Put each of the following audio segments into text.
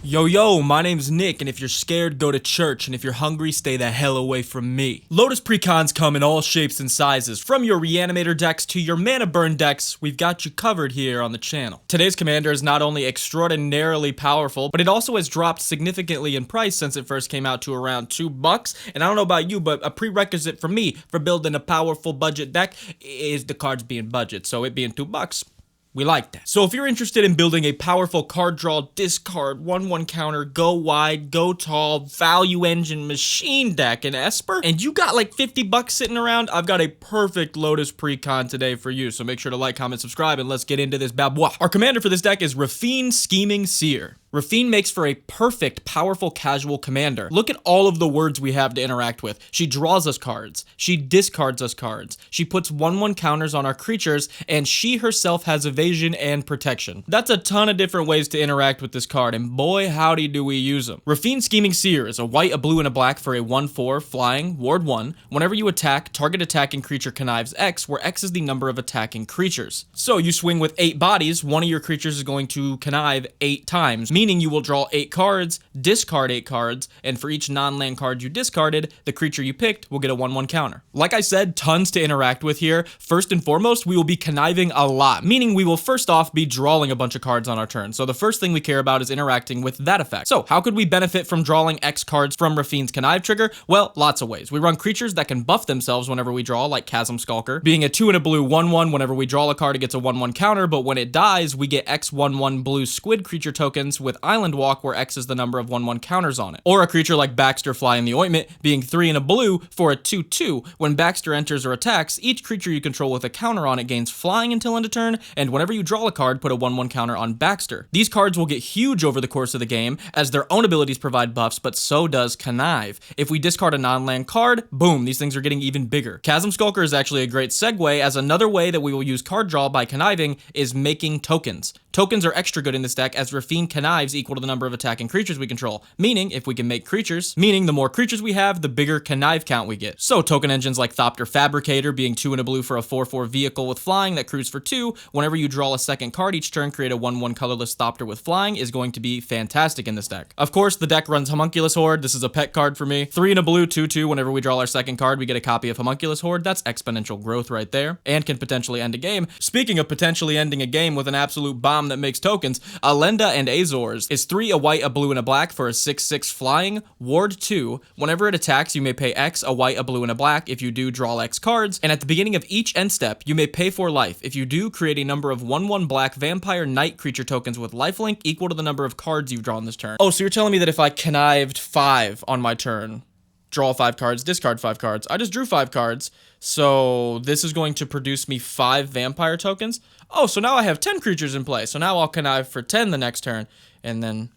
Yo, my name's Nick, and if you're scared, go to church, and if you're hungry, stay the hell away from me. Lotus Precons come in all shapes and sizes. From your Reanimator decks to your Mana Burn decks, we've got you covered here on the channel. Today's commander is not only extraordinarily powerful, but it also has dropped significantly in price since it first came out to around $2, and I don't know about you, but a prerequisite for me for building a powerful budget deck is the cards being budget, so it being $2. We like that. So if you're interested in building a powerful card draw, discard, 1/1 counter, go wide, go tall, value engine machine deck in Esper, and you got like $50 sitting around, I've got a perfect Lotus Precon today for you. So make sure to like, comment, subscribe, and let's get into this bad boy. Our commander for this deck is Raffine Scheming Seer. Raffine makes for a perfect, powerful casual commander. Look at all of the words we have to interact with. She draws us cards. She discards us cards. She puts 1/1 counters on our creatures, and she herself has evasion and protection. That's a ton of different ways to interact with this card, and boy, howdy do we use them. Raffine Scheming Seer is a white, a blue, and a black for a 1/4 flying, ward 1. Whenever you attack, target attacking creature connives X, where X is the number of attacking creatures. So you swing with 8 bodies, one of your creatures is going to connive 8 times, meaning you will draw 8 cards, discard 8 cards, and for each non-land card you discarded, the creature you picked will get a 1/1 counter. Like I said, tons to interact with here. First and foremost, we will be conniving a lot, meaning we will first off be drawing a bunch of cards on our turn. So the first thing we care about is interacting with that effect. So how could we benefit from drawing X cards from Raffine's connive trigger? Well, lots of ways. We run creatures that can buff themselves whenever we draw, like Chasm Skulker. Being a 2 and a blue 1/1, whenever we draw a card, it gets a 1/1 counter, but when it dies, we get X 1/1 blue squid creature tokens with Island Walk, where X is the number of 1/1 counters on it. Or a creature like Baxter Fly in the Ointment, being 3 and a blue for a 2/2. When Baxter enters or attacks, each creature you control with a counter on it gains flying until end of turn, and whenever you draw a card, put a 1/1 counter on Baxter. These cards will get huge over the course of the game, as their own abilities provide buffs, but so does connive. If we discard a non-land card, boom, these things are getting even bigger. Chasm Skulker is actually a great segue, as another way that we will use card draw by conniving is making tokens. Tokens are extra good in this deck, as Raffine connives equal to the number of attacking creatures we control, meaning if we can make creatures, meaning the more creatures we have, the bigger connive count we get. So token engines like Thopter Fabricator, being 2 and a blue for a 4/4 vehicle with flying that crews for 2, whenever you draw a second card each turn, create a 1/1 colorless Thopter with flying, is going to be fantastic in this deck. Of course, the deck runs Homunculus Horde. This is a pet card for me. 3 and a blue 2/2, whenever we draw our second card, we get a copy of Homunculus Horde. That's exponential growth right there, and can potentially end a game. Speaking of potentially ending a game with an absolute bomb that makes tokens, Alenda and Azores is 3, a white, a blue, and a black for a 6/6 flying, ward 2. Whenever it attacks, you may pay X, a white, a blue, and a black. If you do, draw X cards, and at the beginning of each end step, you may pay for life. If you do, create a number of 1/1 black vampire knight creature tokens with lifelink equal to the number of cards you've drawn this turn. Oh, so you're telling me that if I connived 5 on my turn, draw 5 cards, discard 5 cards, I just drew 5 cards, so this is going to produce me 5 vampire tokens? Oh, so now I have 10 creatures in play, so now I'll connive for 10 the next turn, and then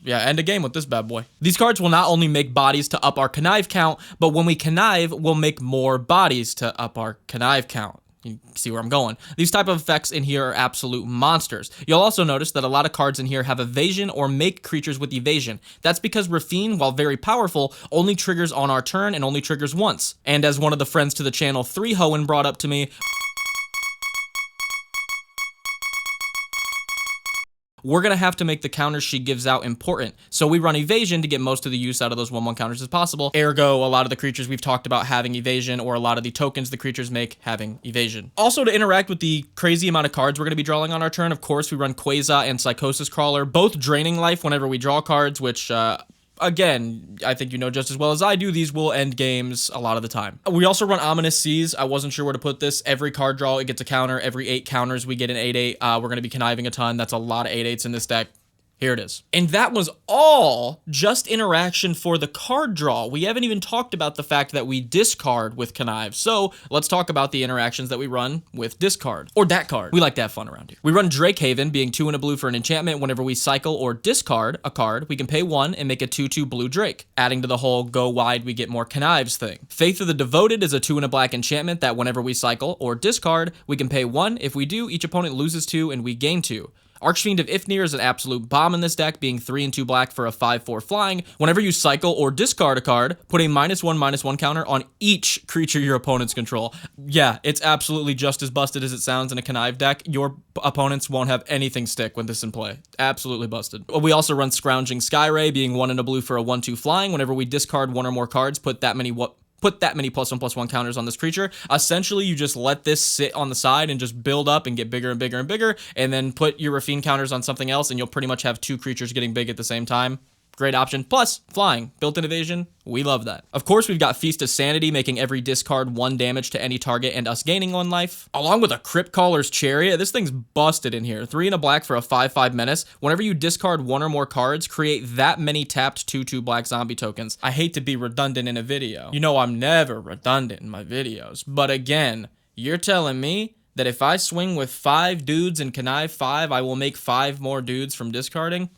end a game with this bad boy. These cards will not only make bodies to up our connive count, but when we connive, we'll make more bodies to up our connive count. You see where I'm going. These type of effects in here are absolute monsters. You'll also notice that a lot of cards in here have evasion or make creatures with evasion. That's because Raffine, while very powerful, only triggers on our turn and only triggers once. And as one of the friends to the channel, 3 Hoenn, brought up to me, we're going to have to make the counters she gives out important. So we run evasion to get most of the use out of those 1/1 counters as possible. Ergo, a lot of the creatures we've talked about having evasion, or a lot of the tokens the creatures make having evasion. Also, to interact with the crazy amount of cards we're going to be drawing on our turn, of course, we run Quasar and Psychosis Crawler, both draining life whenever we draw cards, which, again, I think you know just as well as I do, these will end games a lot of the time. We also run Ominous Seas. I wasn't sure where to put this. Every card draw, it gets a counter. Every 8 counters, we get an 8/8. We're going to be conniving a ton. That's a lot of 8/8s in this deck. Here it is. And that was all just interaction for the card draw. We haven't even talked about the fact that we discard with connive. So let's talk about the interactions that we run with discard, or that card. We like to have fun around here. We run Drakehaven, being 2 and a blue for an enchantment. Whenever we cycle or discard a card, we can pay 1 and make a 2/2 blue Drake, adding to the whole go wide, we get more connives thing. Faith of the Devoted is a 2 and a black enchantment that whenever we cycle or discard, we can pay 1. If we do, each opponent loses 2 and we gain 2. Archfiend of Ifnir is an absolute bomb in this deck, being 3 and 2 black for a 5/4 flying. Whenever you cycle or discard a card, put a -1/-1 counter on each creature your opponents control. Yeah, it's absolutely just as busted as it sounds in a connive deck. Your opponents won't have anything stick with this in play. Absolutely busted. We also run Scrounging Skyray, being 1 and a blue for a 1/2 flying. Whenever we discard one or more cards, put that many +1/+1 counters on this creature. Essentially, you just let this sit on the side and just build up and get bigger and bigger and bigger, and then put your Raffine counters on something else, and you'll pretty much have 2 creatures getting big at the same time. Great option. Plus, flying. Built-in evasion. We love that. Of course, we've got Feast of Sanity, making every discard 1 damage to any target and us gaining 1 life. Along with a Crypt Caller's Chariot. This thing's busted in here. 3 and a black for a 5/5 menace. Whenever you discard 1 or more cards, create that many tapped 2/2 black zombie tokens. I hate to be redundant in a video. You know I'm never redundant in my videos. But again, you're telling me that if I swing with 5 dudes and connive 5, I will make 5 more dudes from discarding?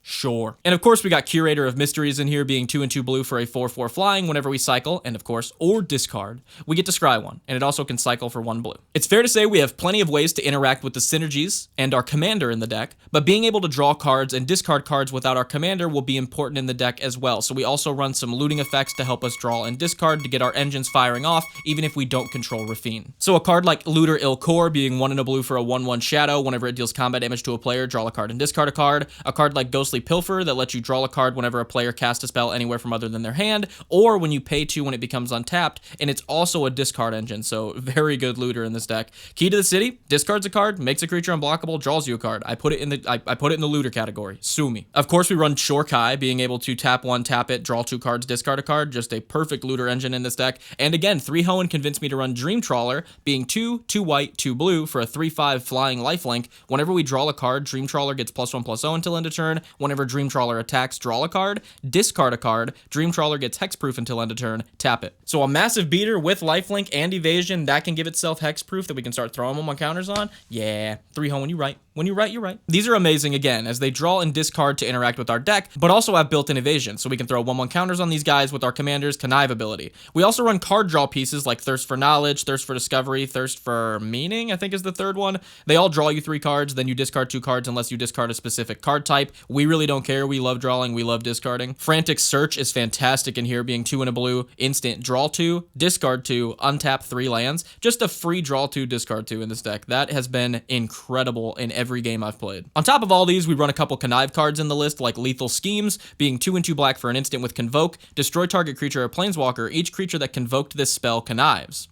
Sure. And of course, we got Curator of Mysteries in here, being 2 and 2 blue for a 4/4 flying. Whenever we cycle, and of course, or discard, we get to scry 1, and it also can cycle for 1 blue. It's fair to say we have plenty of ways to interact with the synergies and our commander in the deck, but being able to draw cards and discard cards without our commander will be important in the deck as well. So we also run some looting effects to help us draw and discard to get our engines firing off, even if we don't control Raffine. So a card like Looter Ilkor, being 1 and a blue for a 1/1 shadow. Whenever it deals combat damage to a player, draw a card and discard a card. A card like Ghostly Pilfer that lets you draw a card whenever a player casts a spell anywhere from other than their hand, or when you pay 2 when it becomes untapped, and it's also a discard engine, so very good looter in this deck. Key to the City, discards a card, makes a creature unblockable, draws you a card. I put it in the looter category. Sue me. Of course, we run Shorkai, being able to tap 1, tap it, draw 2 cards, discard a card. Just a perfect looter engine in this deck. And again, 3 Hoenn convinced me to run Dream Trawler, being 2 white, 2 blue for a 3/5 flying lifelink. Whenever we draw a card, Dream Trawler gets +1/+0 until end of turn. Whenever Dream Trawler attacks, draw a card, discard a card. Dream Trawler gets hexproof until end of turn, tap it. So a massive beater with lifelink and evasion that can give itself hexproof that we can start throwing them on counters on. Yeah, 3 Hoenn, you right. When you're right, you're right. These are amazing again, as they draw and discard to interact with our deck, but also have built-in evasion, so we can throw 1/1 counters on these guys with our commander's connive ability. We also run card draw pieces like Thirst for Knowledge, Thirst for Discovery, Thirst for Meaning, I think is the 3rd one. They all draw you 3 cards, then you discard 2 cards unless you discard a specific card type. We really don't care. We love drawing. We love discarding. Frantic Search is fantastic in here, being 2 and a blue, instant draw 2, discard 2, untap 3 lands. Just a free draw 2, discard 2 in this deck. That has been incredible in every game I've played. On top of all these, we run a couple connive cards in the list, like Lethal Schemes, being 2 and 2 black for an instant with Convoke. Destroy target creature or planeswalker. Each creature that convoked this spell connives.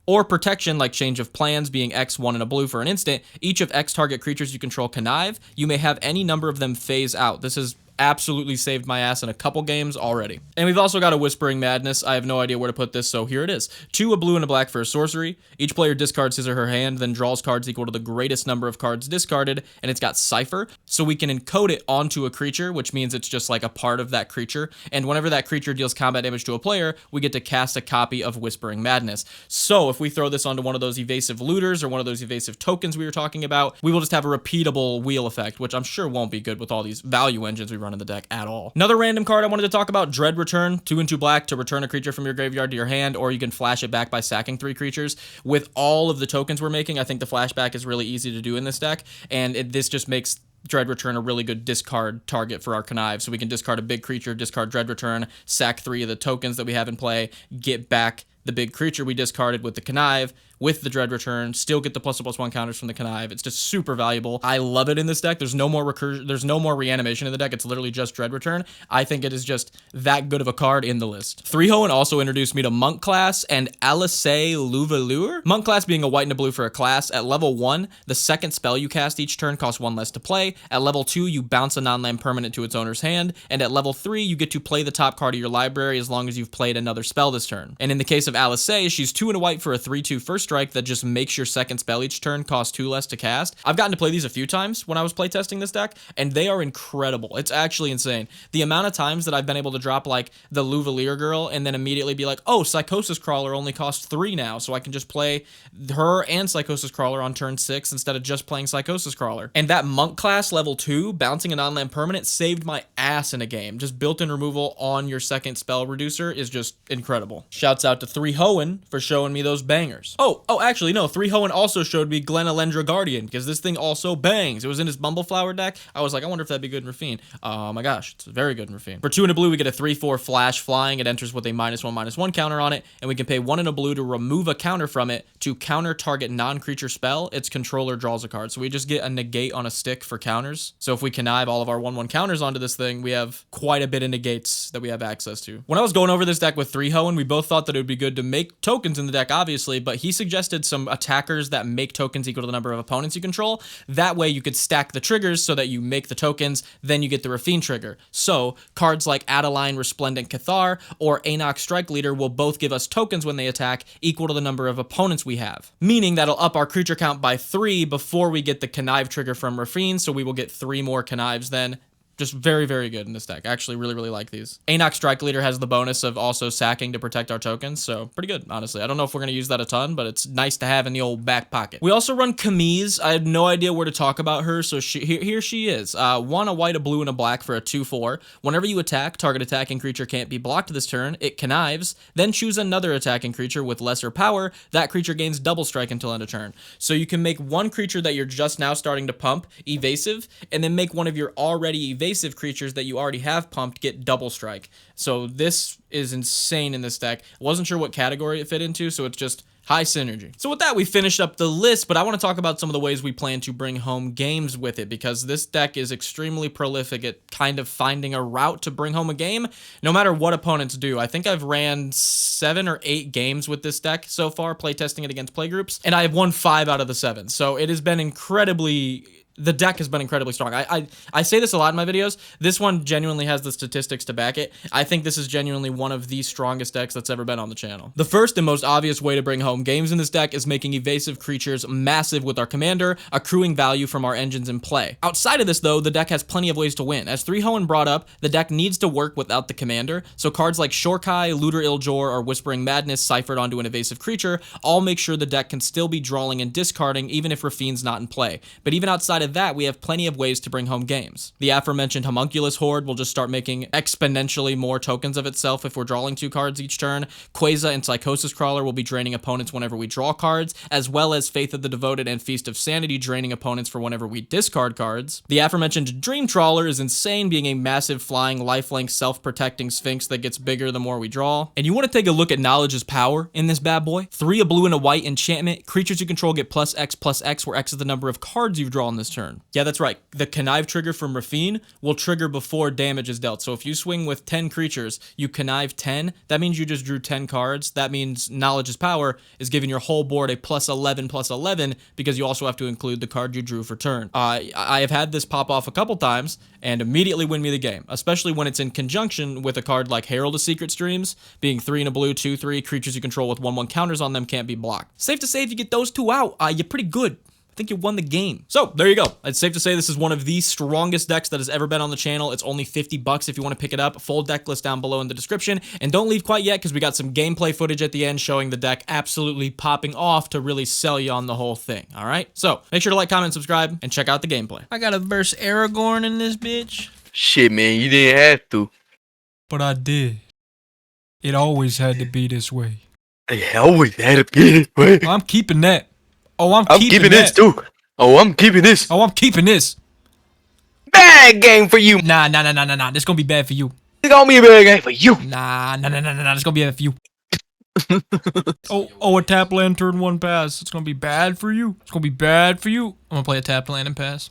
Or Protection, like Change of Plans, being X, 1 and a blue for an instant. Each of X target creatures you control connive. You may have any number of them phase out. This is absolutely saved my ass in a couple games already. And we've also got a Whispering Madness. I have no idea where to put this, so here it is. 2 a blue and a black for a sorcery. Each player discards his or her hand, then draws cards equal to the greatest number of cards discarded, and it's got Cipher, so we can encode it onto a creature, which means it's just like a part of that creature, and whenever that creature deals combat damage to a player, we get to cast a copy of Whispering Madness. So if we throw this onto one of those evasive looters or one of those evasive tokens we were talking about, we will just have a repeatable wheel effect, which I'm sure won't be good with all these value engines we run in the deck at all. Another random card I wanted to talk about, Dread Return, 2 and 2 black to return a creature from your graveyard to your hand, or you can flash it back by sacking 3 creatures. With all of the tokens we're making, I think the flashback is really easy to do in this deck, and this just makes Dread Return a really good discard target for our connive, so we can discard a big creature, discard Dread Return, sack 3 of the tokens that we have in play, get back the big creature we discarded with the connive, with the Dread Return, still get the +1/+1 counters from the connive. It's just super valuable. I love it in this deck. There's no more recursion, there's no more reanimation in the deck. It's literally just Dread Return. I think it is just that good of a card in the list. 3 Hoenn also introduced me to Monk class and Alice Louvelure. Monk class being a white and a blue for a class. At level 1, the second spell you cast each turn costs 1 less to play. At level 2, you bounce a non-land permanent to its owner's hand. And at level 3, you get to play the top card of your library as long as you've played another spell this turn. And in the case of Alice, she's 2 and a white for a 3/2 first strike that just makes your second spell each turn cost 2 less to cast. I've gotten to play these a few times when I was playtesting this deck, and they are incredible. It's actually insane. The amount of times that I've been able to drop like the Louvelier girl and then immediately be like, oh, Psychosis Crawler only costs 3 now, so I can just play her and Psychosis Crawler on turn 6 instead of just playing Psychosis Crawler. And that Monk class level 2, bouncing a non-land permanent, saved my ass in a game. Just built-in removal on your second spell reducer is just incredible. Shouts out to 3 Hoenn for showing me those bangers. Oh, Oh, actually, no. 3-Hoenn also showed me Glen Elendra Guardian, because this thing also bangs. It was in his Bumbleflower deck. I was like, I wonder if that'd be good in Raffine. Oh my gosh, it's very good in Raffine. For 2 and a blue, we get a 3/4 flash flying. It enters with a -1/-1 counter on it, and we can pay 1 and a blue to remove a counter from it to counter target non-creature spell. Its controller draws a card. So we just get a negate on a stick for counters. So if we connive all of our 1/1 counters onto this thing, we have quite a bit of negates that we have access to. When I was going over this deck with 3-Hoenn, we both thought that it would be good to make tokens in the deck, obviously, but he suggested some attackers that make tokens equal to the number of opponents you control. That way you could stack the triggers so that you make the tokens, then you get the Raffine trigger. So cards like Adeline Resplendent Cathar or Aenoch Strike Leader will both give us tokens when they attack equal to the number of opponents we have, meaning that'll up our creature count by 3 before we get the connive trigger from Raffine, so we will get 3 more connives then. Just very, very good in this deck. I actually really, really like these. Aenoch Strike Leader has the bonus of also sacking to protect our tokens, so pretty good, honestly. I don't know if we're going to use that a ton, but it's nice to have in the old back pocket. We also run Camille. I had no idea where to talk about her, so here she is. 1, a white, a blue, and a black for a 2/4. Whenever you attack, target attacking creature can't be blocked this turn. It connives, then choose another attacking creature with lesser power. That creature gains double strike until end of turn. So you can make one creature that you're just now starting to pump evasive, and then make one of your already evasive creatures that you already have pumped get double strike. So this is insane in this deck. I wasn't sure what category it fit into, so it's just high synergy. So with that, we finished up the list, but I want to talk about some of the ways we plan to bring home games with it, because this deck is extremely prolific at kind of finding a route to bring home a game, no matter what opponents do. I think I've ran 7 or 8 games with this deck so far, playtesting it against playgroups, and I have won 5 out of the 7. So it has been the deck has been incredibly strong. I say this a lot in my videos. This one genuinely has the statistics to back it. I think this is genuinely one of the strongest decks that's ever been on the channel. The first and most obvious way to bring home games in this deck is making evasive creatures massive with our commander, accruing value from our engines in play. Outside of this, though, the deck has plenty of ways to win. As 3-Hoenn brought up, the deck needs to work without the commander, so cards like Shorkai, Looter Iljor, or Whispering Madness ciphered onto an evasive creature all make sure the deck can still be drawing and discarding even if Raffine's not in play. But even outside of that, we have plenty of ways to bring home games. The aforementioned Homunculus Horde will just start making exponentially more tokens of itself if we're drawing 2 cards each turn. Quasar and Psychosis Crawler will be draining opponents whenever we draw cards, as well as Faith of the Devoted and Feast of Sanity draining opponents for whenever we discard cards. The aforementioned Dream Trawler is insane, being a massive flying lifelink self-protecting sphinx that gets bigger the more we draw. And you want to take a look at Knowledge's power in this bad boy. 3, a blue and a white enchantment. Creatures you control get +X/+X, where X is the number of cards you've drawn this turn. Yeah, that's right. The connive trigger from Raffine will trigger before damage is dealt. So if you swing with 10 creatures, you connive 10, that means you just drew 10 cards. That means Knowledge's power is giving your whole board a +11/+11, because you also have to include the card you drew for turn. I have had this pop off a couple times and immediately win me the game, especially when it's in conjunction with a card like Herald of Secret Streams, being 3 and a blue, 2/3, creatures you control with 1/1 counters on them can't be blocked. Safe to say, if you get those 2 out, you're pretty good. I think you won the game. So there you go. It's safe to say this is one of the strongest decks that has ever been on the channel. It's only $50 if you want to pick it up. Full deck list down below in the description. And don't leave quite yet, because we got some gameplay footage at the end showing the deck absolutely popping off to really sell you on the whole thing. All right? So make sure to like, comment, subscribe, and check out the gameplay. I got to verse Aragorn in this bitch. Shit, man, you didn't have to. But I did. It always had to be this way. I always had to be this way. I'm keeping that. Oh, I'm keeping this too. Oh, I'm keeping this. Oh, I'm keeping this. Bad game for you. Nah. This gonna be bad for you. It's gonna be a bad game for you. Nah. This gonna be bad for you. oh, a tap land turn 1 pass. It's gonna be bad for you. It's gonna be bad for you. I'm gonna play a tap land and pass.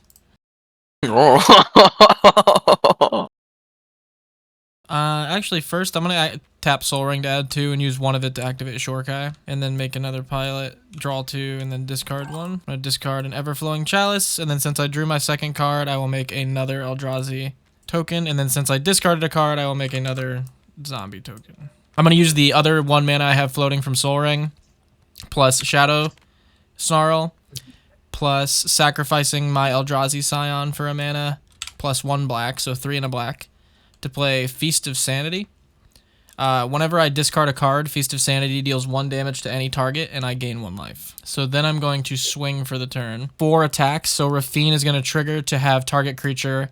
Actually, first I'm gonna tap Soul Ring to add 2 and use 1 of it to activate Shorkai, and then make another pilot, draw 2, and then discard 1. I'm gonna discard an Everflowing Chalice, and then since I drew my second card, I will make another Eldrazi token, and then since I discarded a card, I will make another zombie token. I'm gonna use the other 1 mana I have floating from Soul Ring, plus Shadow Snarl, plus sacrificing my Eldrazi Scion for a mana, plus 1 black, so 3 and a black, to play Feast of Sanity. Whenever I discard a card, Feast of Sanity deals 1 damage to any target, and I gain 1 life. So then I'm going to swing for the turn. 4 attacks, so Raffine is going to trigger to have target creature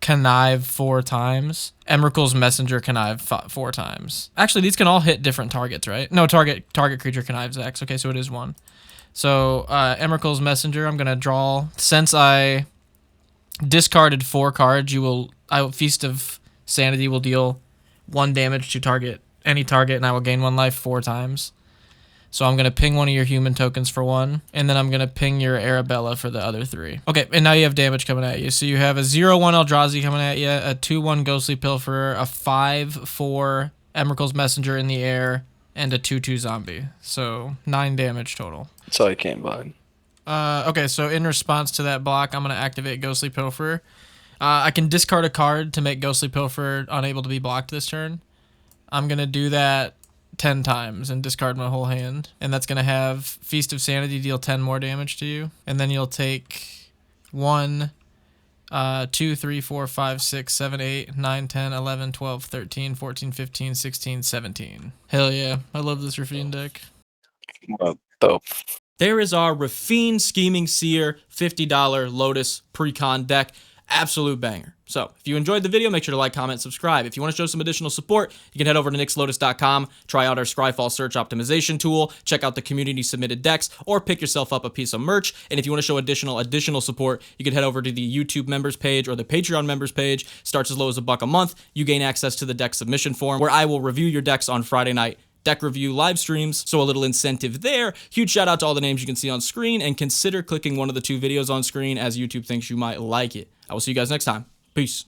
Connive 4 times. Emrakul's Messenger Connive 4 times. Actually, these can all hit different targets, right? No, target creature connives X. Okay, so it is 1. So Emrakul's Messenger, I'm gonna draw. Since I discarded 4 cards, Feast of Sanity will deal 1 damage to any target, and I will gain 1 life 4 times. So I'm going to ping one of your human tokens for 1, and then I'm going to ping your Arabella for the other 3. Okay, and now you have damage coming at you. So you have a 0-1 Eldrazi coming at you, a 2-1 Ghostly Pilferer, a 5-4 Emrakul's Messenger in the air, and a 2-2 zombie. So 9 damage total. That's all you can buy. Okay, so in response to that block, I'm going to activate Ghostly Pilferer. I can discard a card to make Ghostly Pilferer unable to be blocked this turn. I'm going to do that 10 times and discard my whole hand. And that's going to have Feast of Sanity deal 10 more damage to you. And then you'll take 1, 2, 3, 4, 5, 6, 7, 8, 9, 10, 11, 12, 13, 14, 15, 16, 17. Hell yeah. I love this Raffine deck. What the There is our Raffine Scheming Seer $50 Lotus Precon deck. Absolute banger. So, if you enjoyed the video, make sure to like, comment, subscribe. If you want to show some additional support, you can head over to nixlotus.com, try out our Scryfall search optimization tool, check out the community submitted decks, or pick yourself up a piece of merch. And if you want to show additional support, you can head over to the YouTube members page or the Patreon members page. Starts as low as $1 a month. You gain access to the deck submission form, where I will review your decks on Friday night deck review live streams, so a little incentive there. Huge shout out to all the names you can see on screen, and consider clicking one of the 2 videos on screen, as YouTube thinks you might like it. I will see you guys next time. Peace.